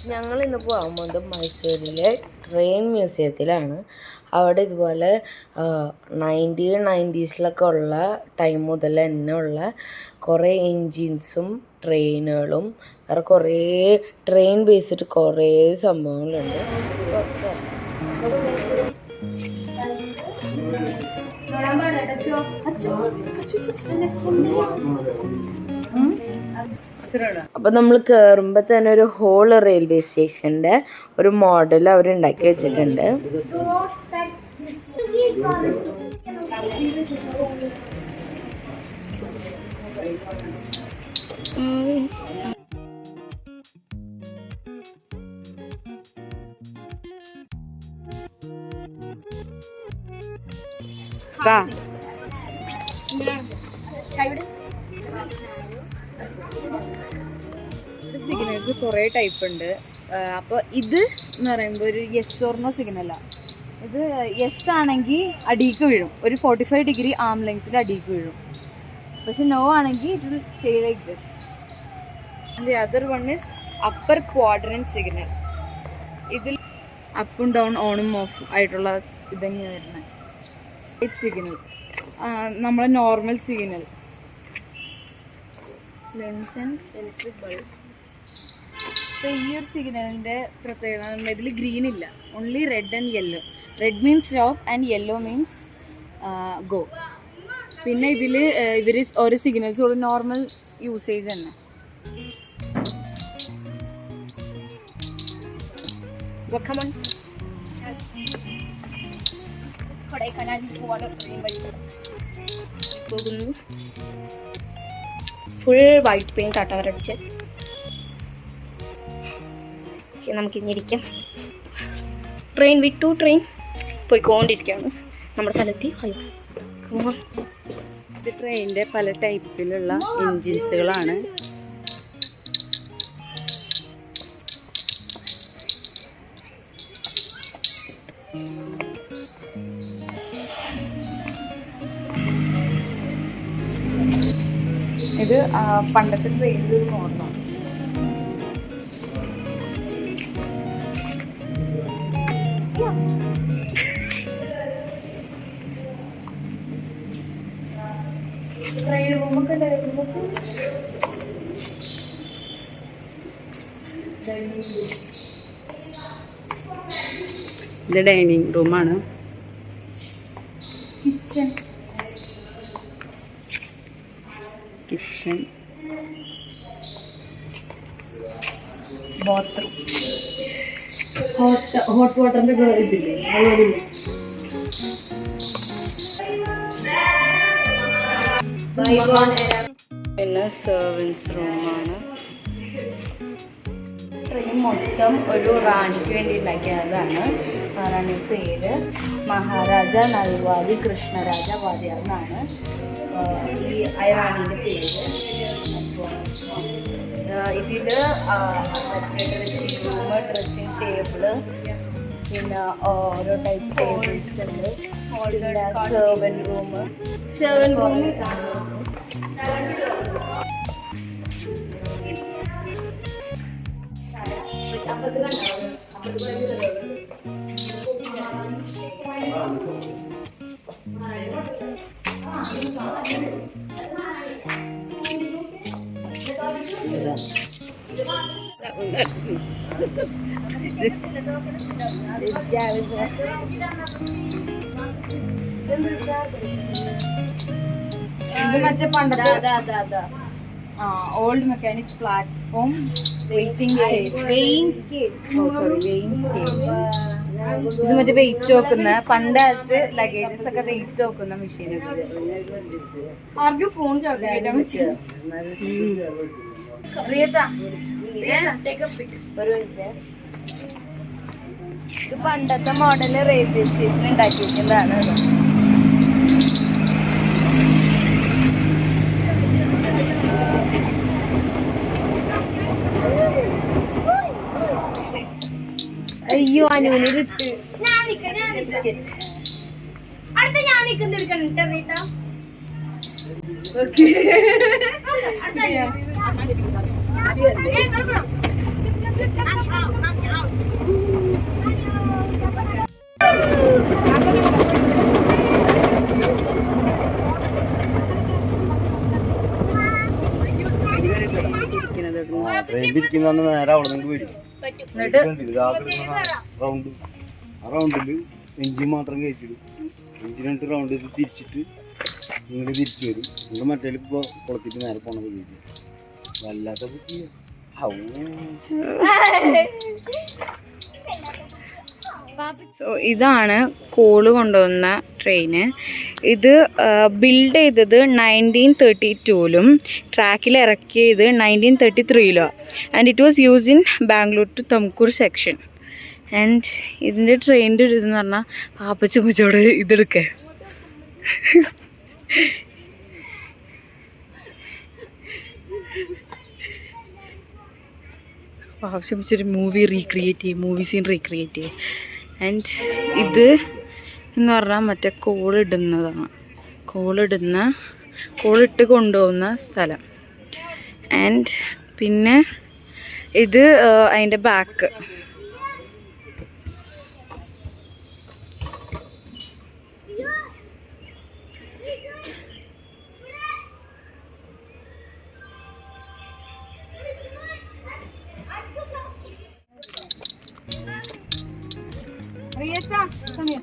ഞങ്ങൾ ഇന്ന് പോകാൻ പോകുന്നത് മൈസൂരിലെ ട്രെയിൻ മ്യൂസിയത്തിലാണ്. അവിടെ ഇതുപോലെ 1990s ഉള്ള ടൈം മുതൽ തന്നെ ഉള്ള കുറേ എൻജിൻസും ട്രെയിനുകളും വേറെ കുറേ ട്രെയിൻ ബേസ്ഡ് കുറേ സംഭവങ്ങളുണ്ട്. അപ്പം നമ്മൾ കയറുമ്പോൾ തന്നെ ഒരു ഹോൾ റെയിൽവേ സ്റ്റേഷൻ്റെ ഒരു മോഡൽ അവരുണ്ടാക്കി വെച്ചിട്ടുണ്ട്. സിഗ്നൽസ് കുറേ ടൈപ്പ് ഉണ്ട്. അപ്പോൾ ഇത് എന്ന് പറയുമ്പോൾ ഒരു യെസ് ഓർ നോ സിഗ്നലാണ്. ഇത് യെസ് ആണെങ്കിൽ അടിക്ക് വീഴും, ഒരു 45 ഡിഗ്രി ആം ലെങ്ത്തിൽ അടിക്ക് വീഴും. പക്ഷെ നോ ആണെങ്കിൽ it will stay like this. The other one is upper quadrant signal. ഇതിൽ അപ്പും ഡൗൺ ഓണും ഓഫ് ആയിട്ടുള്ള ഇതന്നെയാണ് വരുന്നത്. സിഗ്നൽ നമ്മളെ normal signal. Lens and electric bulb. അപ്പോൾ ഈ ഒരു സിഗ്നലിൻ്റെ പ്രത്യേകത ഇതിൽ ഗ്രീൻ ഇല്ല, only red and yellow. Red means stop and yellow means go. പിന്നെ ഇതിൽ ഇവർ ഓരോ സിഗ്നൽസ് നോർമൽ യൂസേജ് തന്നെ. പോകുന്നു. ഫുൾ വൈറ്റ് പെയിന്റ് ആട്ടോ അവരടിച്ച്. നമുക്കിന്നിരിക്കാം. ട്രെയിൻ വിട്ടു, ട്രെയിൻ പോയിക്കൊണ്ടിരിക്കുകയാണ്. നമ്മുടെ സ്ഥലത്ത് ഇത് ട്രെയിനിൻ്റെ പല ടൈപ്പിലുള്ള എൻജിൻസുകളാണ്. ഇത് പണ്ടത്തെ ട്രെയിനിൻ്റെ ഒരു മോഡലാണ്. ട്രെയിൻ റൂമൊക്കെ ഉണ്ടായിരുന്നു. ഇത് ഡൈനിങ് റൂമാണ്. Kitchen bathroom. ഹോട്ട് വാട്ടറിന്റെ ഇതില്ലേ അതുപോലെ. പിന്നെ സെർവൻസ് റൂമാണ്. ട്രെയിൻ മൊത്തം ഒരു റാണിക്ക് വേണ്ടി ഉണ്ടാക്കിയതാണ്. റാണി പേര് മഹാരാജ നൽവാദി കൃഷ്ണരാജ വാര്യർ എന്നാണ് ഈ റാണീൻ്റെ പേര്. ഇതിൽ ഡ്രസ്സിംഗ് റൂം, ഡ്രസ്സിംഗ് ടേബിള്, പിന്നെ ഓരോ ടൈപ്പ് ടേബിൾസ് ഉണ്ട്. Servant room. മറ്റേ പണ്ടത്തെ ഓൾഡ് മെക്കാനിക് പ്ലാറ്റ്ഫോം വെയിറ്റിംഗ് ഇത് മറ്റേ വെയിറ്റ് നോക്കുന്ന പണ്ടത്തെ ലഗേജസ് ഒക്കെ വെയിറ്റ് നോക്കുന്ന മെഷീൻ. ആർക്കും ഫോൺ ചവിട്ടാൻ പറ്റും. ഇത് പണ്ടത്തെ മോഡല് റെയിൽവേ സ്റ്റേഷൻ ഉണ്ടാക്കിയിരിക്കുന്നതാണ്. അയ്യോ അനുവിനിട്ട് ഓക്കെ ട്രെയിൻ തിരിക്കുന്ന നേരെ അവിടെ നിന്ന് വരും. റൗണ്ട് ആ റൗണ്ടിൽ എഞ്ചിൻ മാത്രം കയറ്റിടും. എഞ്ചിൻ 2 റൗണ്ട് ഇത് തിരിച്ചിട്ട് ഇങ്ങോട്ട് തിരിച്ചു വരും. നിങ്ങൾ മറ്റേ ഇപ്പോൾ കുളത്തിട്ട് നേരെ പോണത് കയറ്റി വല്ലാത്ത ബുദ്ധി. സോ ഇതാണ് കോള് കൊണ്ടുവന്ന ട്രെയിന്. ഇത് ബിൽഡ് ചെയ്തത് 1932-ലും ട്രാക്കിൽ ഇറക്കിയത് 1933-ലും. And it was used in Bangalore to Tumkur section. And ഇതിൻ്റെ ട്രെയിനിൻ്റെ ഒരു ഇതെന്ന് പറഞ്ഞാൽ പാപ്പച്ചുമ്മച്ചോട് ഇതെടുക്കുക. പാപ്പച്ചുമ്മച്ചൊരു മൂവി റീക്രിയേറ്റ് ചെയ്യും, മൂവി സീൻ റീക്രിയേറ്റ് ചെയ്യും. ആൻഡ് ഇത് എന്ന് പറഞ്ഞാൽ മറ്റേ കോളിടുന്നതാണ്, കോളിട്ട് കൊണ്ടുപോകുന്ന സ്ഥലം. ആൻഡ് പിന്നെ ഇത് അതിൻ്റെ ബാക്ക്. Riesa, come here.